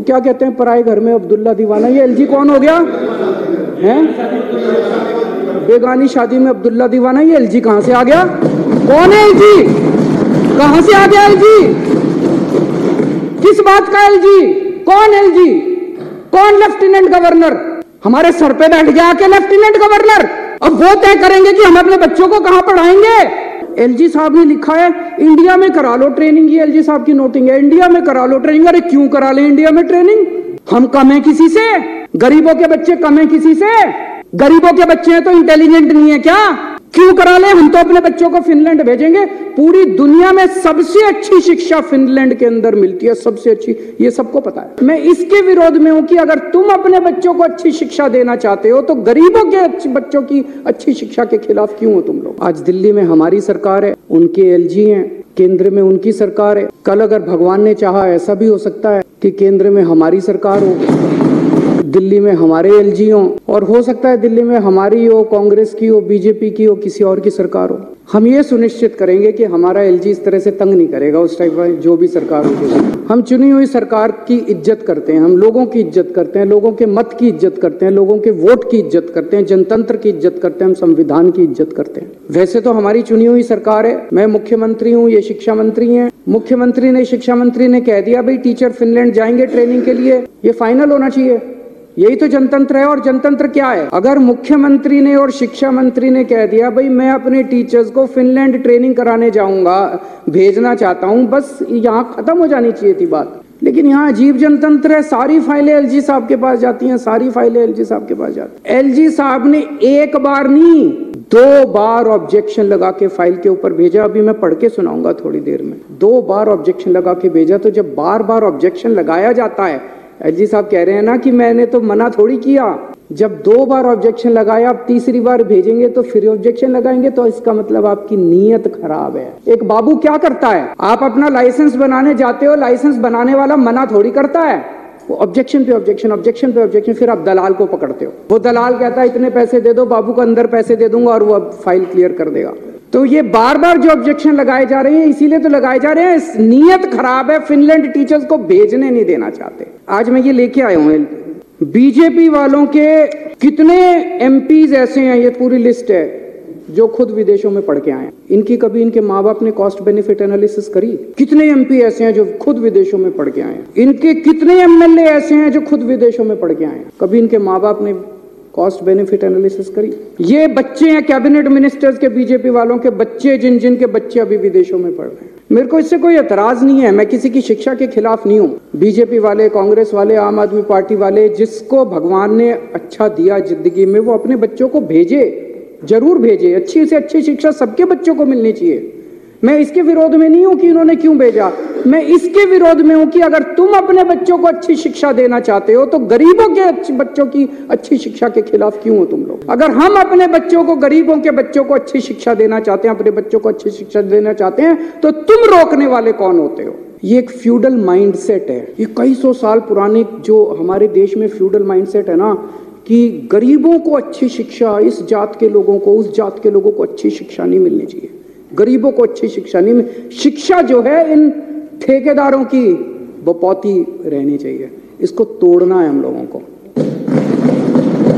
क्या कहते हैं, पराए घर में अब्दुल्ला दीवाना। ये एलजी कौन हो गया है? बेगानी शादी में अब्दुल्ला दीवाना। ये एलजी कहां से आ गया? कौन है एलजी? कहां से आ गया एलजी? किस बात का एलजी? कौन एलजी? कौन लेफ्टिनेंट गवर्नर? हमारे सर पे बैठ गया आके लेफ्टिनेंट गवर्नर। अब वो तय करेंगे कि हम अपने बच्चों को कहां पढ़ाएंगे। एलजी साहब ने लिखा है इंडिया में करा लो ट्रेनिंग। ये एलजी साहब की नोटिंग है, इंडिया में करा लो ट्रेनिंग। अरे क्यों करा ले इंडिया में ट्रेनिंग? हम कम है किसी से? गरीबों के बच्चे कम है किसी से? गरीबों के बच्चे हैं तो इंटेलिजेंट नहीं है क्या? क्यों करा ले? हम तो अपने बच्चों को फिनलैंड भेजेंगे। पूरी दुनिया में सबसे अच्छी शिक्षा फिनलैंड के अंदर मिलती है, सबसे अच्छी। ये सबको पता है। मैं इसके विरोध में हूं कि अगर तुम अपने बच्चों को अच्छी शिक्षा देना चाहते हो तो गरीबों के बच्चों की अच्छी शिक्षा के खिलाफ क्यों हो तुम लोग? आज दिल्ली में हमारी सरकार है, उनके एलजी हैं, केंद्र में उनकी सरकार है। कल अगर भगवान ने चाहा ऐसा भी हो सकता है कि केंद्र में हमारी सरकार हो, दिल्ली में हमारे एलजी हो, और हो सकता है दिल्ली में हमारी हो, कांग्रेस की हो, बीजेपी की हो, किसी और की सरकार हो। हम ये सुनिश्चित करेंगे कि हमारा एलजी इस तरह से तंग नहीं करेगा उस टाइप का जो भी सरकार होगी। हम चुनी हुई सरकार की इज्जत करते हैं, हम लोगों की इज्जत करते हैं, लोगों के मत की इज्जत करते हैं, लोगों के वोट की इज्जत करते हैं, जनतंत्र की इज्जत करते हैं, हम संविधान की इज्जत करते हैं। वैसे तो हमारी चुनी हुई सरकार है, मैं मुख्यमंत्री हूँ, ये शिक्षा मंत्री हैं। मुख्यमंत्री ने, शिक्षा मंत्री ने कह दिया भाई टीचर फिनलैंड जाएंगे ट्रेनिंग के लिए, ये फाइनल होना चाहिए। यही तो जनतंत्र है। और जनतंत्र क्या है? अगर मुख्यमंत्री ने और शिक्षा मंत्री ने कह दिया भाई मैं अपने टीचर्स को फिनलैंड ट्रेनिंग कराने जाऊंगा, भेजना चाहता हूं, बस यहाँ खत्म हो जानी चाहिए थी बात। लेकिन यहाँ अजीब जनतंत्र है, सारी फाइलें एलजी साहब के पास जाती हैं, सारी फाइलें एलजी साहब के पास जाती हैं। एलजी साहब ने एक बार नहीं 2 बार ऑब्जेक्शन लगा के फाइल के ऊपर भेजा। अभी मैं पढ़ के सुनाऊंगा थोड़ी देर में। 2 बार ऑब्जेक्शन लगा के भेजा। तो जब बार बार ऑब्जेक्शन लगाया जाता है, एलजी साहब कह रहे हैं ना कि मैंने तो मना थोड़ी किया। जब 2 बार ऑब्जेक्शन लगाया, आप तीसरी बार भेजेंगे तो फिर ऑब्जेक्शन लगाएंगे, तो इसका मतलब आपकी नीयत खराब है। एक बाबू क्या करता है, आप अपना लाइसेंस बनाने जाते हो, लाइसेंस बनाने वाला मना थोड़ी करता है, वो ऑब्जेक्शन पे ऑब्जेक्शन, ऑब्जेक्शन पे ऑब्जेक्शन, फिर आप दलाल को पकड़ते हो। वो दलाल कहता है इतने पैसे दे दो, बाबू को अंदर पैसे दे दूंगा और वो अब फाइल क्लियर कर देगा। तो ये बार बार जो ऑब्जेक्शन लगाए जा रहे हैं, इसीलिए तो लगाए जा रहे हैं, नीयत खराब है, फिनलैंड टीचर्स को भेजने नहीं देना चाहते। आज मैं ये लेके आया हूं, बीजेपी वालों के कितने एमपीज ऐसे हैं, ये पूरी लिस्ट है, जो खुद विदेशों में पढ़ के आए हैं। इनकी कभी इनके माँ बाप ने कॉस्ट बेनिफिट एनालिसिस करी? कितने एमपी ऐसे हैं जो खुद विदेशों में पढ़ के आए हैं? इनके कितने एमएलए ऐसे हैं जो खुद विदेशों में पढ़ के आए हैं? कभी इनके माँ बाप ने कॉस्ट बेनिफिट एनालिसिस करी? ये बच्चे हैं कैबिनेट मिनिस्टर्स के, बीजेपी वालों के बच्चे, जिन के बच्चे अभी विदेशों में पढ़ रहे हैं। मेरे को इससे कोई एतराज नहीं है, मैं किसी की शिक्षा के खिलाफ नहीं हूं। बीजेपी वाले, कांग्रेस वाले, आम आदमी पार्टी वाले, जिसको भगवान ने अच्छा दिया जिंदगी में, वो अपने बच्चों को भेजे, जरूर भेजे। अच्छी से अच्छी शिक्षा सबके बच्चों को मिलनी चाहिए। मैं इसके विरोध में नहीं हूं कि इन्होंने क्यों भेजा। मैं इसके विरोध में हूं कि अगर तुम अपने बच्चों को अच्छी शिक्षा देना चाहते हो तो गरीबों के बच्चों की अच्छी शिक्षा के खिलाफ क्यों हो तुम लोग? अगर हम अपने बच्चों को, गरीबों के बच्चों को अच्छी शिक्षा देना चाहते हैं, अपने बच्चों को अच्छी शिक्षा देना चाहते हैं, तो तुम रोकने वाले कौन होते हो? ये एक फ्यूडल माइंडसेट है, ये कई सौ साल पुराने जो हमारे देश में फ्यूडल माइंडसेट है ना, कि गरीबों को अच्छी शिक्षा, इस जात के लोगों को, उस जात के लोगों को अच्छी शिक्षा नहीं मिलनी चाहिए, गरीबों को अच्छी शिक्षा नहीं शिक्षा जो है इन ठेकेदारों की बपौती रहनी चाहिए। इसको तोड़ना है हम लोगों को।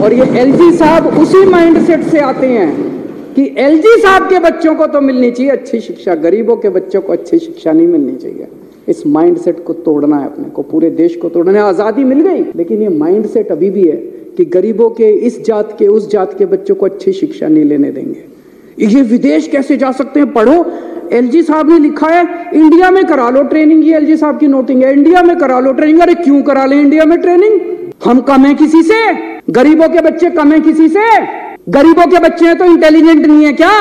और ये एलजी साहब उसी माइंडसेट से आते हैं कि एलजी साहब के बच्चों को तो मिलनी चाहिए अच्छी शिक्षा, गरीबों के बच्चों को अच्छी शिक्षा नहीं मिलनी चाहिए। इस माइंडसेट को तोड़ना है अपने को, पूरे देश को तोड़ना है। आजादी मिल गई, लेकिन ये माइंडसेट अभी भी है कि गरीबों के, इस जात के, उस जात के बच्चों को अच्छी शिक्षा नहीं लेने देंगे। ये विदेश कैसे जा सकते हैं? पढ़ो, एलजी साहब ने लिखा है इंडिया में करा लो ट्रेनिंग। ये एलजी साहब की नोटिंग है, इंडिया में करा लो ट्रेनिंग। अरे क्यों करा ले इंडिया में ट्रेनिंग? हम कम है किसी से? गरीबों के बच्चे कम है किसी से? गरीबों के बच्चे हैं तो इंटेलिजेंट नहीं है क्या?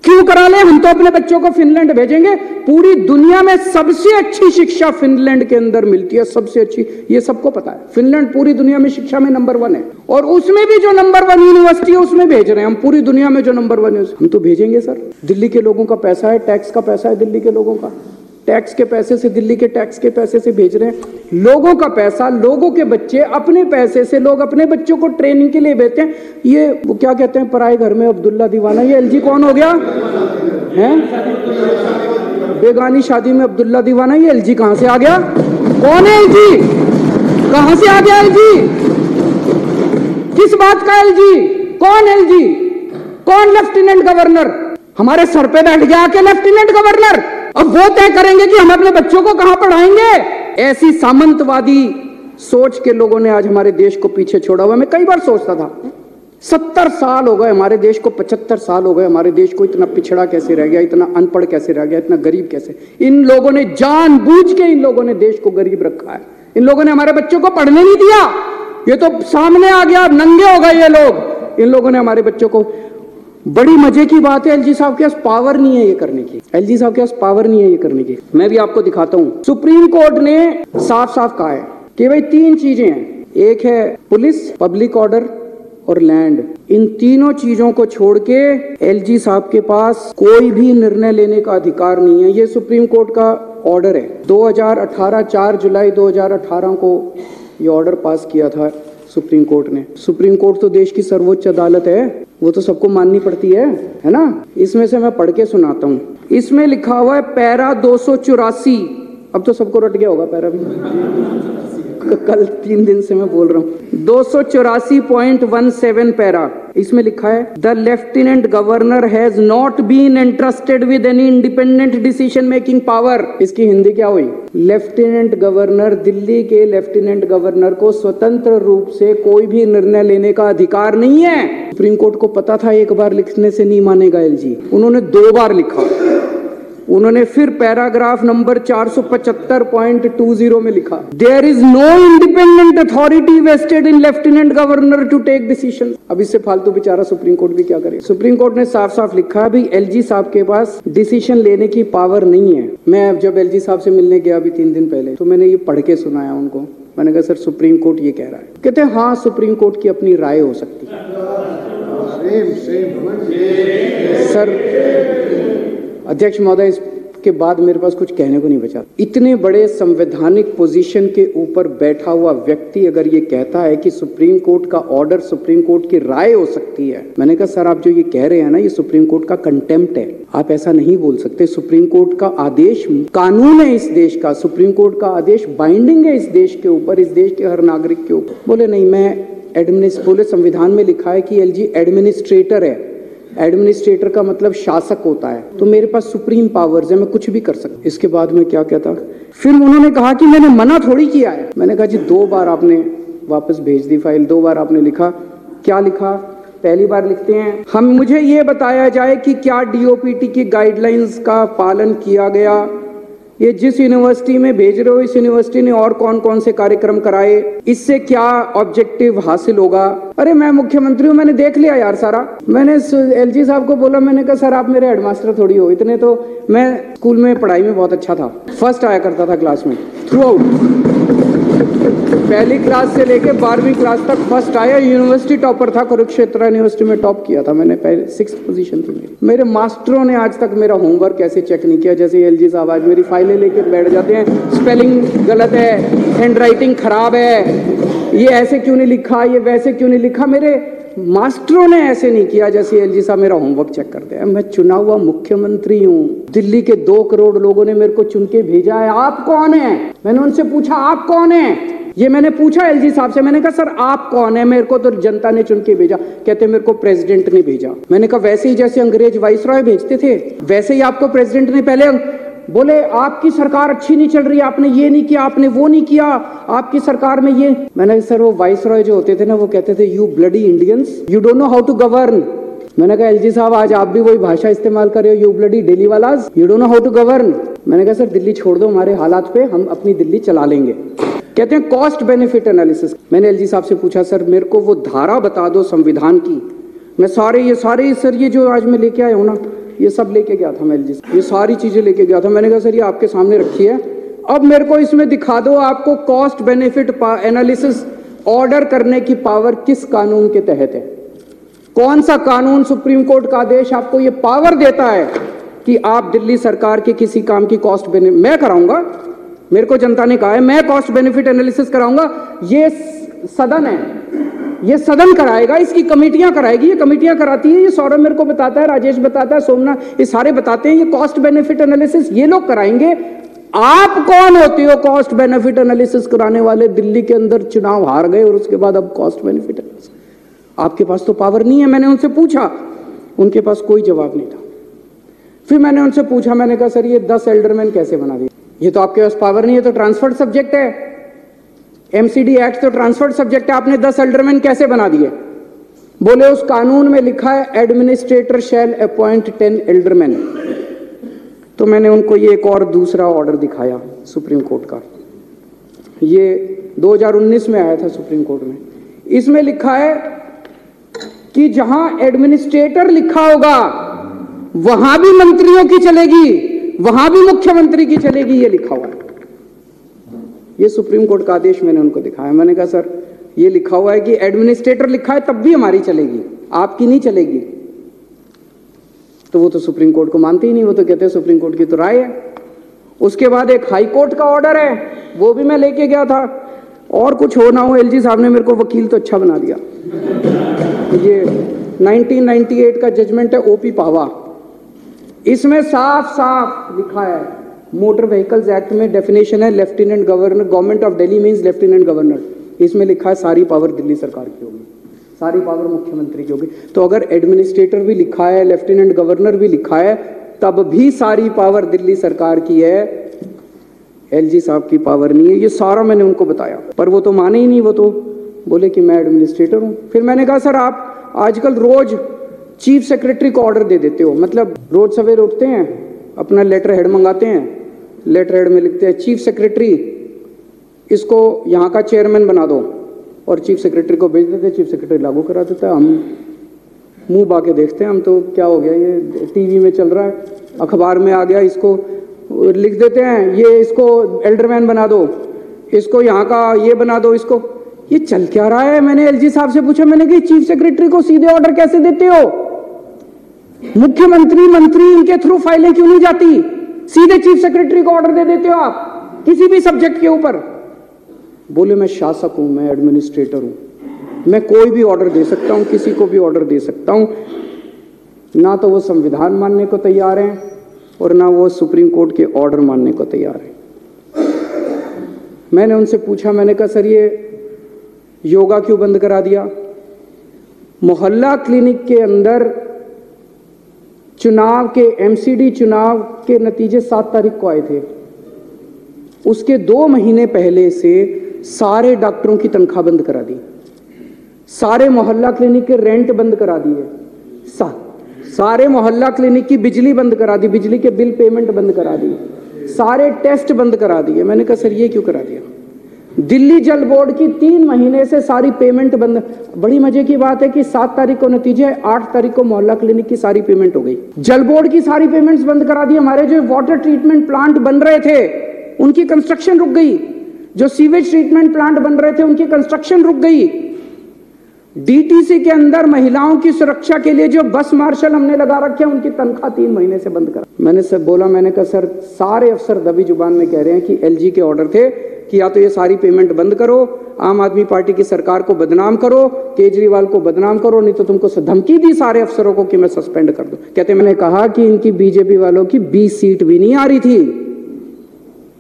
क्यों करा ले? हम तो अपने बच्चों को फिनलैंड भेजेंगे। पूरी दुनिया में सबसे अच्छी शिक्षा फिनलैंड के अंदर मिलती है, सबसे अच्छी, ये सबको पता है। फिनलैंड पूरी दुनिया में शिक्षा में नंबर 1 है, और उसमें भी जो नंबर 1 यूनिवर्सिटी है उसमें भेज रहे हैं हम। पूरी दुनिया में जो नंबर 1 है हम तो भेजेंगे सर। दिल्ली के लोगों का पैसा है, टैक्स का पैसा है, दिल्ली के लोगों का टैक्स के पैसे से, दिल्ली के टैक्स के पैसे से भेज रहे हैं। लोगों का पैसा, लोगों के बच्चे, अपने पैसे से लोग अपने बच्चों को ट्रेनिंग के लिए भेजते हैं। ये वो क्या कहते हैं, पराए घर में अब्दुल्ला दीवाना। ये एलजी कौन हो गया है? बेगानी शादी में अब्दुल्ला दीवाना। ये एलजी कहां से आ गया? कौन है एलजी? कहां से आ गया एलजी? किस बात का एलजी? कौन एलजी? कौन लेफ्टिनेंट गवर्नर? हमारे सर पे बैठ गया आके लेफ्टिनेंट गवर्नर। अब वो तय करेंगे कि हम अपने बच्चों को कहां पढ़ाएंगे। ऐसी सामंतवादी सोच के लोगों ने आज हमारे देश को पीछे छोड़ा हुआ। मैं कई बार सोचता था 70 साल हो गए हमारे देश को, 75 साल हो गए हमारे देश को, इतना पिछड़ा कैसे रह गया, इतना अनपढ़ कैसे रह गया, इतना गरीब कैसे। इन लोगों ने जानबूझ के इन लोगों ने देश को गरीब रखा है। इन लोगों ने हमारे बच्चों को पढ़ने नहीं दिया। ये तो सामने आ गया, नंगे हो गए ये लोग। इन लोगों ने हमारे बच्चों को, बड़ी मजे की बात है, एलजी साहब के पास पावर नहीं है ये करने की। एलजी साहब के पास पावर नहीं है ये करने की। मैं भी आपको दिखाता हूं। सुप्रीम कोर्ट ने साफ साफ कहा है कि भाई 3 चीजें हैं। एक है पुलिस, पब्लिक ऑर्डर और लैंड। इन तीनों चीजों को छोड़ के एलजी साहब के पास कोई भी निर्णय लेने का अधिकार नहीं है। ये सुप्रीम कोर्ट का ऑर्डर है। 2018 4 जुलाई 2018 को ये ऑर्डर पास किया था सुप्रीम कोर्ट ने। सुप्रीम कोर्ट तो देश की सर्वोच्च अदालत है, वो तो सबको माननी पड़ती है ना। इसमें से मैं पढ़ के सुनाता हूँ। इसमें लिखा हुआ है पैरा 284। अब तो सबको रट गया होगा पैरा भी, कल 3 दिन से मैं बोल रहा हूँ। 284.17 पैरा, इसमें लिखा है the lieutenant governor has not been entrusted with any independent decision making power. इसकी हिंदी क्या हुई? लेफ्टिनेंट गवर्नर, दिल्ली के लेफ्टिनेंट गवर्नर को स्वतंत्र रूप से कोई भी निर्णय लेने का अधिकार नहीं है। सुप्रीम कोर्ट को पता था एक बार लिखने से नहीं मानेगा एलजी, उन्होंने 2 बार लिखा। उन्होंने फिर पैराग्राफ नंबर 475.20 में लिखा there is no independent authority vested in lieutenant governor to take decision. अब इससे फालतू बेचारा सुप्रीम कोर्ट भी क्या करे। सुप्रीम कोर्ट ने साफ साफ लिखा भी एलजी साहब के पास डिसीजन लेने की पावर नहीं है। मैं जब एलजी साहब से मिलने गया अभी 3 दिन पहले, तो मैंने ये पढ़ के सुनाया उनको। मैंने कहा सर सुप्रीम कोर्ट ये कह रहा है। कहते हैं हाँ सुप्रीम कोर्ट की अपनी राय हो सकती है। सर अध्यक्ष महोदय, इसके बाद मेरे पास कुछ कहने को नहीं बचा। इतने बड़े संवैधानिक पोजीशन के ऊपर बैठा हुआ व्यक्ति अगर ये कहता है कि सुप्रीम कोर्ट का ऑर्डर सुप्रीम कोर्ट की राय हो सकती है, मैंने कहा सर आप जो ये कह रहे हैं ना, ये सुप्रीम कोर्ट का कंटेम्प्ट है। आप ऐसा नहीं बोल सकते। सुप्रीम कोर्ट का आदेश कानून है इस देश का। सुप्रीम कोर्ट का आदेश बाइंडिंग है इस देश के ऊपर, इस देश के हर नागरिक के ऊपर। बोले नहीं, मैं बोले संविधान में लिखा है कि एलजी एडमिनिस्ट्रेटर है। एडमिनिस्ट्रेटर का मतलब शासक होता है, तो मेरे पास सुप्रीम पावर्स है, मैं कुछ भी कर सकता। इसके बाद में क्या कहता, फिर उन्होंने कहा कि मैंने मना थोड़ी किया है। मैंने कहा जी 2 बार आपने वापस भेज दी फाइल, 2 बार आपने लिखा। क्या लिखा? पहली बार लिखते हैं मुझे ये बताया जाए कि क्या डीओपीटी की गाइडलाइंस का पालन किया गया। ये जिस यूनिवर्सिटी में भेज रहे हो, इस यूनिवर्सिटी ने और कौन कौन से कार्यक्रम कराए, इससे क्या ऑब्जेक्टिव हासिल होगा। अरे मैं मुख्यमंत्री हूँ, मैंने देख लिया यार सारा। मैंने एलजी साहब को बोला, मैंने कहा सर आप मेरे हेडमास्टर थोड़ी हो, इतने तो मैं स्कूल में पढ़ाई में बहुत अच्छा था, फर्स्ट आया करता था क्लास में थ्रू आउट। पहली क्लास से लेके 12वीं क्लास तक फर्स्ट आया। यूनिवर्सिटी टॉपर था, कुरुक्षेत्र यूनिवर्सिटी में टॉप किया था मैंने, पहले 6th पोजीशन थी मेरी। मेरे मास्टरों ने आज तक मेरा होमवर्क ऐसे चेक नहीं किया जैसे एलजी साहब आज मेरी फाइलें लेके बैठ जाते हैं। स्पेलिंग गलत है, हैंड राइटिंग खराब है, ये ऐसे क्यों नहीं लिखा, ये वैसे क्यों नहीं लिखा। मेरे मास्टरों ने ऐसे नहीं किया जैसे एलजी साहब मेरा होमवर्क चेक करते हैं। मैं चुना हुआ मुख्यमंत्री हूँ, दिल्ली के 2 करोड़ लोगों ने मेरे को चुन के भेजा है। आप कौन है? मैंने उनसे पूछा आप कौन है, ये मैंने पूछा एलजी साहब से। मैंने कहा सर आप कौन है? मेरे को तो जनता ने चुन के भेजा। कहते मेरे को प्रेसिडेंट ने भेजा। मैंने कहा वैसे ही जैसे अंग्रेज वाइसरॉय भेजते थे वैसे ही आपको प्रेसिडेंट ने पहले। बोले आपकी सरकार अच्छी नहीं चल रही, आपने ये नहीं किया, आपने वो नहीं किया, आपकी सरकार में ये। मैंने सर वो वाइसरॉय जो होते थे ना, वो कहते थे you bloody Indians, you don't know how to govern. मैंने कहा एलजी साहब आज आप भी वही भाषा इस्तेमाल कर रहे हो, यू ब्लडी दिल्ली वालाज, you don't know how to govern. मैंने कहा सर दिल्ली छोड़ दो, हमारे हालात पे हम अपनी दिल्ली चला लेंगे। कहते हैं कॉस्ट बेनिफिट एनालिसिस। मैंने एलजी साहब से पूछा सर मेरे को वो धारा बता दो संविधान की। मैं सारे सर ये जो आज मैं लेके आया हूँ ना, ये सब लेके गया था मैं एलजी से, ये सारी चीजें लेके गया था। मैंने कहा सर ये आपके सामने रखी है, अब मेरे को इसमें दिखा दो आपको कॉस्ट बेनिफिट एनालिसिस ऑर्डर करने की पावर किस कानून के तहत है। कौन सा कानून, सुप्रीम कोर्ट का आदेश आपको ये पावर देता है कि आप दिल्ली सरकार के किसी काम की कॉस्ट बेनिफिट, मैं कराऊंगा, मेरे को जनता ने कहा है मैं कॉस्ट बेनिफिट एनालिसिस कराऊंगा। ये सदन है, ये सदन कराएगा, इसकी कमेटियां कराएगी, ये कमेटियां कराती है, ये सौरभ मेरे को बताता है, राजेश बताता है, सोमनाथ, ये सारे बताते हैं, ये कॉस्ट बेनिफिट एनालिसिस ये लोग कराएंगे। आप कौन होते हो कॉस्ट बेनिफिट एनालिसिस कराने वाले? दिल्ली के अंदर चुनाव हार गए और उसके बाद अब कॉस्ट बेनिफिट एनालिसिस? आपके पास तो पावर नहीं है। मैंने उनसे पूछा, उनके पास कोई जवाब नहीं था। फिर मैंने उनसे पूछा, मैंने कहा सर ये 10 एल्डरमैन कैसे बना दिए? ये तो आपके पास पावर नहीं है, तो ट्रांसफर्ड सब्जेक्ट है। एमसीडी एक्ट तो ट्रांसफर्ड सब्जेक्ट है, आपने 10 एल्डरमैन कैसे बना दिए? बोले उस कानून में लिखा है एडमिनिस्ट्रेटर शैल अपॉइंट 10 एल्डरमैन। तो मैंने उनको ये एक और दूसरा ऑर्डर दिखाया सुप्रीम कोर्ट का, ये 2019 में आया था सुप्रीम कोर्ट में। इसमें लिखा है कि जहां एडमिनिस्ट्रेटर लिखा होगा वहां भी मंत्रियों की चलेगी, वहां भी मुख्यमंत्री की चलेगी, ये लिखा हुआ है। ये सुप्रीम कोर्ट का आदेश मैंने उनको दिखाया। मैंने कहा सर ये लिखा हुआ है कि एडमिनिस्ट्रेटर लिखा है तब भी हमारी चलेगी, आपकी नहीं चलेगी। तो वो तो सुप्रीम कोर्ट को मानते ही नहीं, वो तो कहते हैं सुप्रीम कोर्ट की तो राय है। उसके बाद एक हाई कोर्ट का ऑर्डर है, वो भी मैं लेके गया था। और कुछ हो ना हो, एलजी साहब ने मेरे को वकील तो अच्छा बना दिया। ये 1998 का जजमेंट है ओपी पावा, इसमें साफ साफ लिखा है, मोटर व्हीकल्स एक्ट में डेफिनेशन है lieutenant governor, government of Delhi means lieutenant governor. इसमें लिखा है सारी पावर दिल्ली सरकार की होगी, सारी पावर मुख्यमंत्री की होगी। तो अगर एडमिनिस्ट्रेटर भी लिखा है, लेफ्टिनेंट गवर्नर भी लिखा है, तब भी सारी पावर दिल्ली सरकार की है, एलजी साहब की पावर नहीं है। ये सारा मैंने उनको बताया, पर वो तो माने ही नहीं। वो तो बोले कि मैं एडमिनिस्ट्रेटर हूं। फिर मैंने कहा सर आप आजकल रोज चीफ सेक्रेटरी को ऑर्डर दे देते हो, मतलब रोज सवेरे उठते हैं, अपना लेटर हेड मंगाते हैं, लेटर हेड में लिखते हैं चीफ सेक्रेटरी इसको यहाँ का चेयरमैन बना दो, और चीफ सेक्रेटरी को भेज देते हैं, चीफ सेक्रेटरी लागू करा देता है। हम मुंह बाके देखते हैं, हम तो क्या हो गया, ये टीवी में चल रहा है, अखबार में आ गया, इसको लिख देते हैं, ये इसको एल्डरमैन बना दो, इसको यहाँ का ये बना दो, इसको। ये चल क्या रहा है? मैंने एलजी साहब से पूछा, मैंने कहा चीफ सेक्रेटरी को सीधे ऑर्डर कैसे देते हो? मुख्यमंत्री मंत्री इनके थ्रू फाइलें क्यों नहीं जाती? सीधे चीफ सेक्रेटरी को ऑर्डर दे देते हो आप किसी भी सब्जेक्ट के ऊपर। बोले मैं शासक हूं, मैं एडमिनिस्ट्रेटर हूं, मैं कोई भी ऑर्डर दे सकता हूं, किसी को भी ऑर्डर दे सकता हूं। ना तो वो संविधान मानने को तैयार हैं और ना वो सुप्रीम कोर्ट के ऑर्डर मानने को तैयार हैं। मैंने उनसे पूछा, मैंने कहा सर ये योगा क्यों बंद करा दिया? मोहल्ला क्लिनिक के अंदर चुनाव के, एमसीडी चुनाव के नतीजे 7 तारीख को आए थे, उसके 2 महीने पहले से सारे डॉक्टरों की तनख्वाह बंद करा दी, सारे मोहल्ला क्लिनिक के रेंट बंद करा दिए, सारे मोहल्ला क्लिनिक की बिजली बंद करा दी, बिजली के बिल पेमेंट बंद करा दी, सारे टेस्ट बंद करा दिए। मैंने कहा सर ये क्यों करा दिया? दिल्ली जल बोर्ड की 3 महीने से सारी पेमेंट बंद। बड़ी मजे की बात है कि 7 तारीख को नतीजे, 8 तारीख को मोहल्ला क्लिनिक की सारी पेमेंट हो गई। जल बोर्ड की सारी पेमेंट्स बंद करा दी। हमारे जो वाटर ट्रीटमेंट प्लांट बन रहे थे उनकी कंस्ट्रक्शन रुक गई, जो सीवेज ट्रीटमेंट प्लांट बन रहे थे उनकी कंस्ट्रक्शन रुक गई। डीटीसी के अंदर महिलाओं की सुरक्षा के लिए जो बस मार्शल हमने लगा रखे हैं उनकी तनख्वाह 3 महीने से बंद करा। मैंने सर बोला, मैंने कहा सर सारे अफसर दबी जुबान में कह रहे हैं कि एलजी के ऑर्डर थे कि या तो ये सारी पेमेंट बंद करो, आम आदमी पार्टी की सरकार को बदनाम करो, केजरीवाल को बदनाम करो, नहीं तो तुमको धमकी दी सारे अफसरों को कि मैं सस्पेंड कर दूं। कहते मैंने कहा कि इनकी बीजेपी वालों की 20 सीट भी नहीं आ रही थी,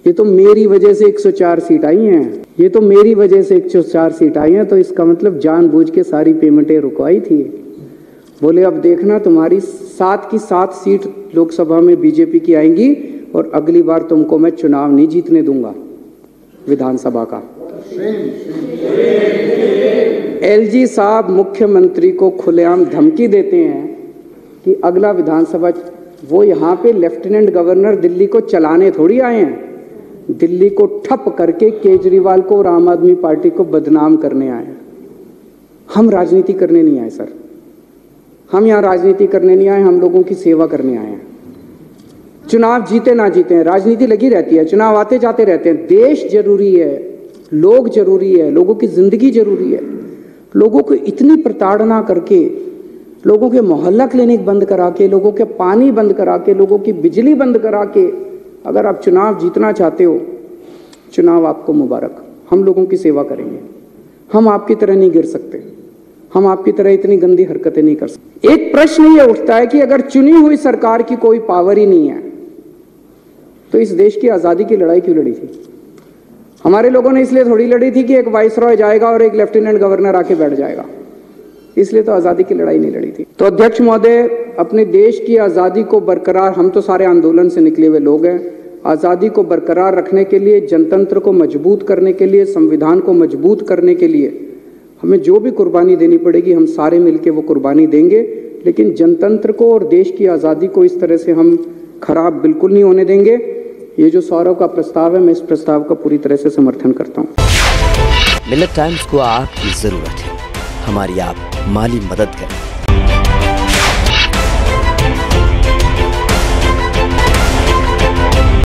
ये तो मेरी वजह से 104 सीट आई हैं, ये तो मेरी वजह से 104 सीट आई हैं, तो इसका मतलब जानबूझ के सारी पेमेंटें रुकवाई थी। बोले अब देखना तुम्हारी 7 की 7 सीट लोकसभा में बीजेपी की आएंगी और अगली बार तुमको मैं चुनाव नहीं जीतने दूंगा विधानसभा का। एलजी साहब मुख्यमंत्री को खुलेआम धमकी देते हैं कि अगला विधानसभा, वो यहाँ पे लेफ्टिनेंट गवर्नर दिल्ली को चलाने थोड़ी आए हैं, दिल्ली को ठप करके केजरीवाल को और आम आदमी पार्टी को बदनाम करने आए हैं। हम राजनीति करने नहीं आए सर, हम यहाँ राजनीति करने नहीं आए, हम लोगों की सेवा करने आए हैं। चुनाव जीते ना जीते हैं, राजनीति लगी रहती है, चुनाव आते जाते रहते हैं। देश जरूरी है, लोग जरूरी है, लोगों की जिंदगी जरूरी है। लोगों को इतनी प्रताड़ना करके, लोगों के मोहल्ला क्लिनिक बंद करा के, लोगों के पानी बंद करा के, लोगों की बिजली बंद करा के अगर आप चुनाव जीतना चाहते हो, चुनाव आपको मुबारक, हम लोगों की सेवा करेंगे। हम आपकी तरह नहीं गिर सकते, हम आपकी तरह इतनी गंदी हरकतें नहीं कर सकते। एक प्रश्न ये उठता है कि अगर चुनी हुई सरकार की कोई पावर ही नहीं है तो इस देश की आज़ादी की लड़ाई क्यों लड़ी थी? हमारे लोगों ने इसलिए थोड़ी लड़ी थी कि एक वाइसरॉय जाएगा और एक लेफ्टिनेंट गवर्नर आके बैठ जाएगा, इसलिए तो आज़ादी की लड़ाई नहीं लड़ी थी। तो अध्यक्ष महोदय, अपने देश की आज़ादी को बरकरार, हम तो सारे आंदोलन से निकले हुए लोग हैं, आज़ादी को बरकरार रखने के लिए, जनतंत्र को मजबूत करने के लिए, संविधान को मजबूत करने के लिए हमें जो भी कुर्बानी देनी पड़ेगी हम सारे मिलकर वो कुर्बानी देंगे, लेकिन जनतंत्र को और देश की आज़ादी को इस तरह से हम खराब बिल्कुल नहीं होने देंगे। ये जो सौरव का प्रस्ताव है, मैं इस प्रस्ताव का पूरी तरह से समर्थन करता हूँ। मिलत टाइम्स को आपकी ज़रूरत है, हमारी आप माली मदद करें।